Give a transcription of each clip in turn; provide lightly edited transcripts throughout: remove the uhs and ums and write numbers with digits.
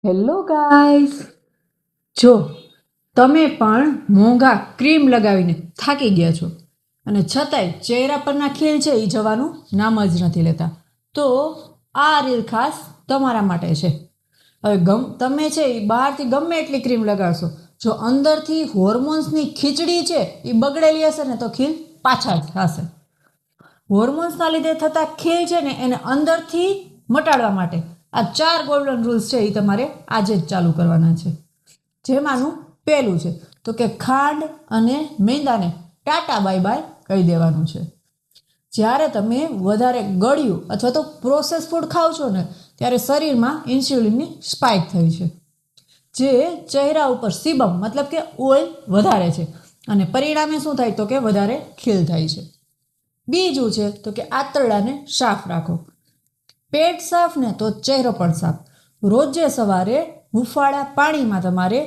Hello guys, જો તમે પણ મોંઘા ક્રીમ લગાવીને થાકી ગયા છો અને છતાંય ચહેરા પરના ખીલ છે એ જવાનું નામ જ નથી લેતા, તો આ રીલ ખાસ તમારા માટે છે. હવે તમે છે એ બહારથી ગમે એટલી ક્રીમ લગાવશો, જો અંદરથી હોર્મોન્સની ખીચડી છે એ બગડેલી હશે ને તો ખીલ પાછા જ થશે. હોર્મોન્સના લીધે થતા ખીલ છે ને એને અંદરથી મટાડવા માટે આ 4 ગોલ્ડન રૂલ્સ છે એ તમારે આજે જ ચાલુ કરવાના છે. જેમાંનું પહેલું છે તો કે ખાંડ અને મેંદાને ટાટા બાય બાય કહી દેવાનું છે. જ્યારે તમે વધારે ગળ્યું અથવા તો પ્રોસેસ ફૂડ ખાવ છો ને ત્યારે શરીરમાં ઇન્સ્યુલિનની સ્પાઇક થઈ છે, જે ચહેરા ઉપર સીબમ મતલબ કે ઓઇલ વધારે છે અને પરિણામે શું થાય તો કે વધારે ખીલ થાય છે. બીજું છે તો કે આંતરડાને સાફ રાખો. પેટ સાફ ને તો ચહેરો પણ સાફ. રોજે સવારે હૂંફાળા પાણીમાં તમારે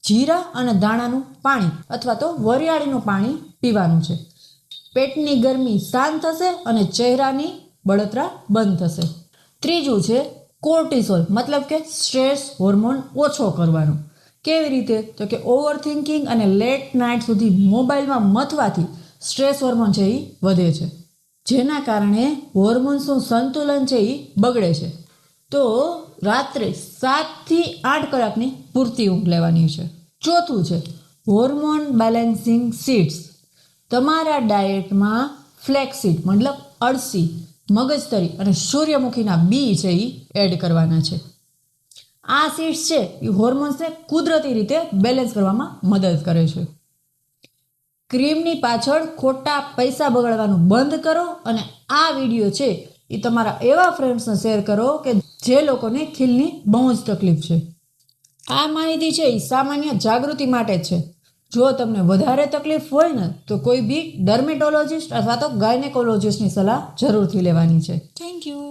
જીરા અને દાણાનું પાણી અથવા તો વરિયાળીનું પાણી પીવાનું છે. પેટની ગરમી શાંત થશે અને ચહેરાની બળતરા બંધ થશે. ત્રીજું છે કોર્ટિસોલ મતલબ કે સ્ટ્રેસ હોર્મોન ઓછો કરવાનો. કેવી રીતે તો કે ઓવર થિંકિંગ અને લેટ નાઇટ સુધી મોબાઈલમાં મથવાથી સ્ટ્રેસ હોર્મોન છે એ વધે છે, જેના કારણે હોર્મોન્સનું સંતુલન છે એ બગડે છે. તો રાત્રે 7થી 8 કલાકની પૂરતી ઊંઘ લેવાની છે. ચોથું છે હોર્મોન બેલેન્સિંગ સીડ્સ. તમારા ડાયટમાં ફ્લેક્સીડ મતલબ અળસી, મગજતરી અને સૂર્યમુખીના બી છે એ એડ કરવાના છે. આ સીડ્સ છે એ હોર્મોન્સને કુદરતી રીતે બેલેન્સ કરવામાં મદદ કરે છે. ક્રીમની પાછળ ખોટા પૈસા બગાડવાનું બંધ કરો અને આ વિડીયો છે એ તમારા એવા ફ્રેન્ડ્સને શેર કરો કે જે લોકોને ખીલની બહુ જ તકલીફ છે. આ માહિતી છે એ સામાન્ય જાગૃતિ માટે જ છે. જો તમને વધારે તકલીફ હોય ને તો કોઈ બી ડર્મેટોલોજિસ્ટ અથવા તો ગાયનેકોલોજિસ્ટની સલાહ જરૂરથી લેવાની છે. Thank you.